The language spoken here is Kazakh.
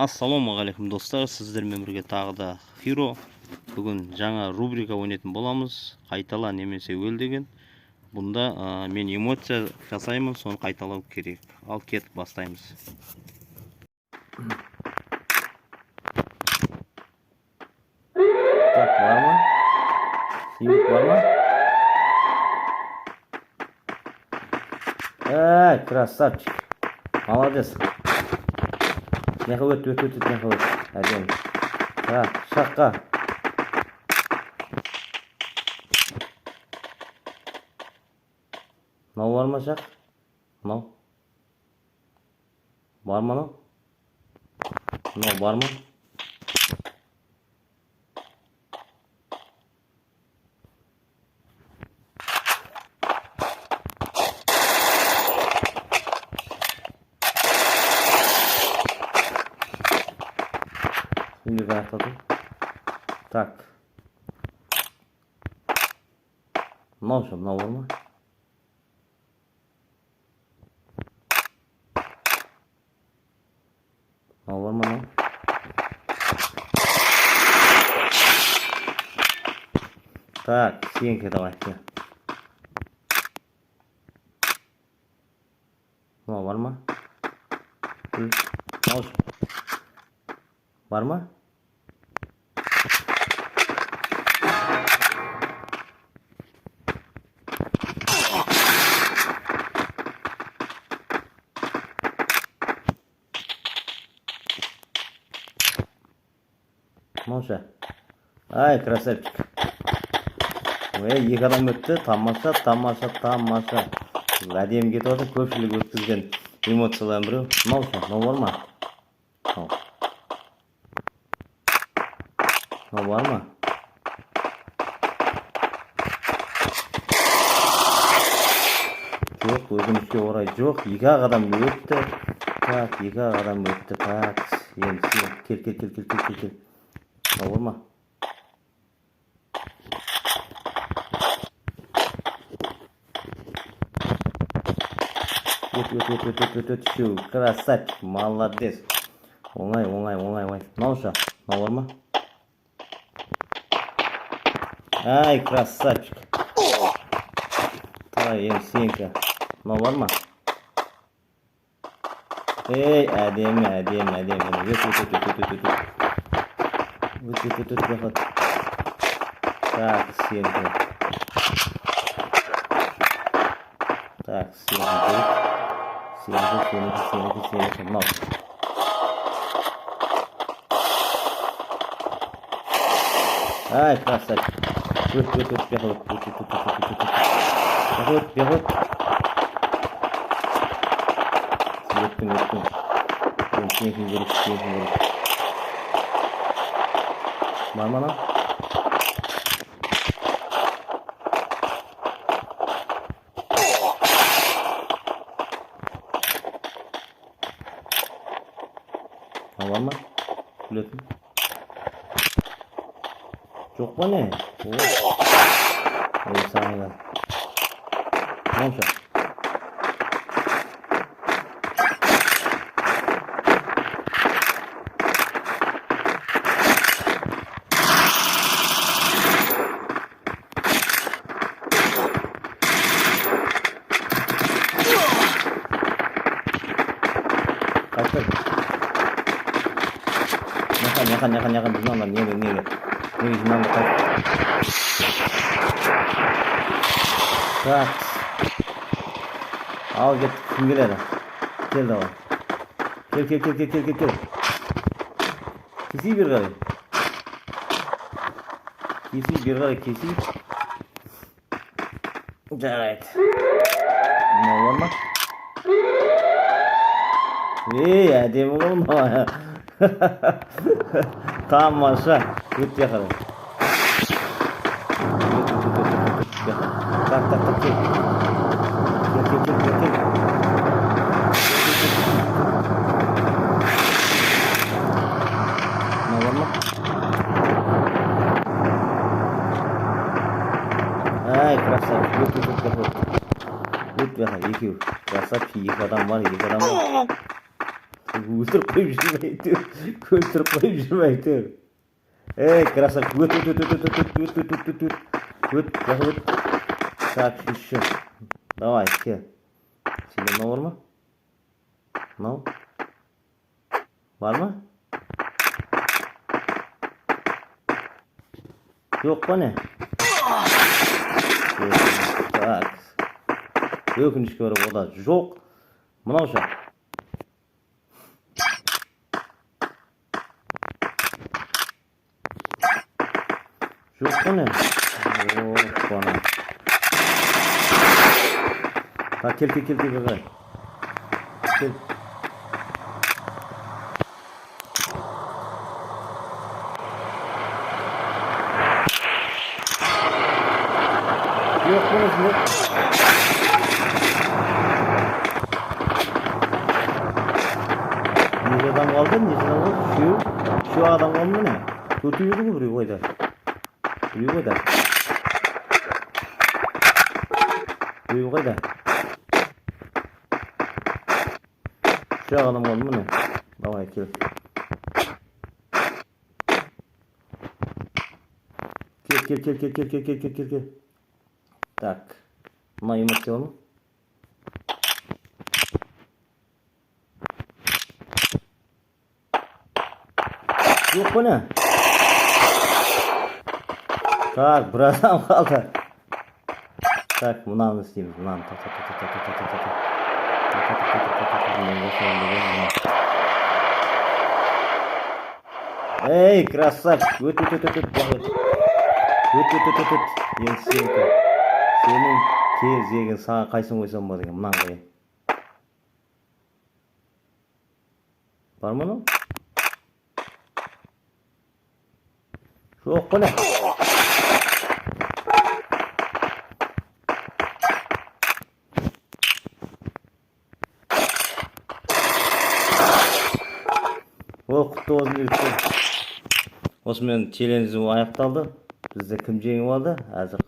Ассалаумағалейкум достар, сіздермен бірге тағы да Hero. Бүгін жаңа рубрика ойнайтын боламыз. Қайтала немесе өл деген. Бұнда мен эмоция жасаймын, соны қайталау керек. Ал кет бастаймыз. Так, бар ма? Сүйік бар ма? Красавчик. Молодец. Неха өт, неха өт. Әдем. Так, шаққа. Мынау бар ма шақ? Мынау. Бар ма мынау? Мынау бар ма? Şimdi аяқтадым. Так. Мынау ше, мынау бар ма? Мынау бар ма мынау? Так, сенька давай. Мынау бар ма? Мынау ше. Бар ма? Мынау. Ай, красавчик. Екі адам өтті. Тамаша. Әдем кетіп отыр. Көпшілік өткізген эмоциялардың біреу. Мынау бар ма? Мынау бар ма? Жоқ, өзімізге орай жоқ. Екі адам өтті. Так, екі адам өтті. Так, кел. Мынау бар ма? Өт, шу, красавчик, молодец. Оңай. Мынау ше, мынау бар ма? Ай, красавчик. Давай, сенька. Мынау бар ма? Ей, әдемі. Өт. Так, сенька. Так, сенька. Мынау. Ай, красавчик. Өт. Беғот. Өттің. Сенька керек. Бар ма мынау? Var mı? Kulübün. Çok mu ne? İyi saniye. Ne olacak? Kaçır. Yakan bizden niye yüzünden bakar. Tak. Al git kim gelir? Gel de var. Gel. Kesi bir gari. Kesi. Evet. Ne var mı? Әдемі болма. Тамаша. Өт жақады. Так, кел. Мына бар ма? Ай, красавчик. Өт жақады. Екеу. Красавчик, екі адам бар. өлтіріп қойып жүрме әйтеуір. Өлтіріп қойып жүрме әйтеуір. Эй, красавчик, өт. Так, еще. Давай, кел. Сенде мынау бар ма? Мынау? Бар ма? Жоқ па не? Так. Өкінішке орай ода жоқ. Мынау ша. Жоқ па не? Опана. Так, кел, ағай. Кел. Жоқ, бұныз не? Неге адам қалды? Үшеу адам қалды ма не? Төртеу еді ғой біреу қайда? Біреу қайда? Үшеу адам қалды ма не? Давай, кел. Кел. Так. Мына эмоция бар ма? Жоқ па не? Так, бір адам қалды. Так, мынаны істейміз. Мынаны. Эй, красавчик. Өт. Енді сенің кезегін саған қайсын қойсам ба деген мынаны қояйын. Бар ма мынау? Жоқ па не? Құтты болсын жігіттер. Осымен челленджім аяқталды. Бізде кім жеңіп алды? Әзір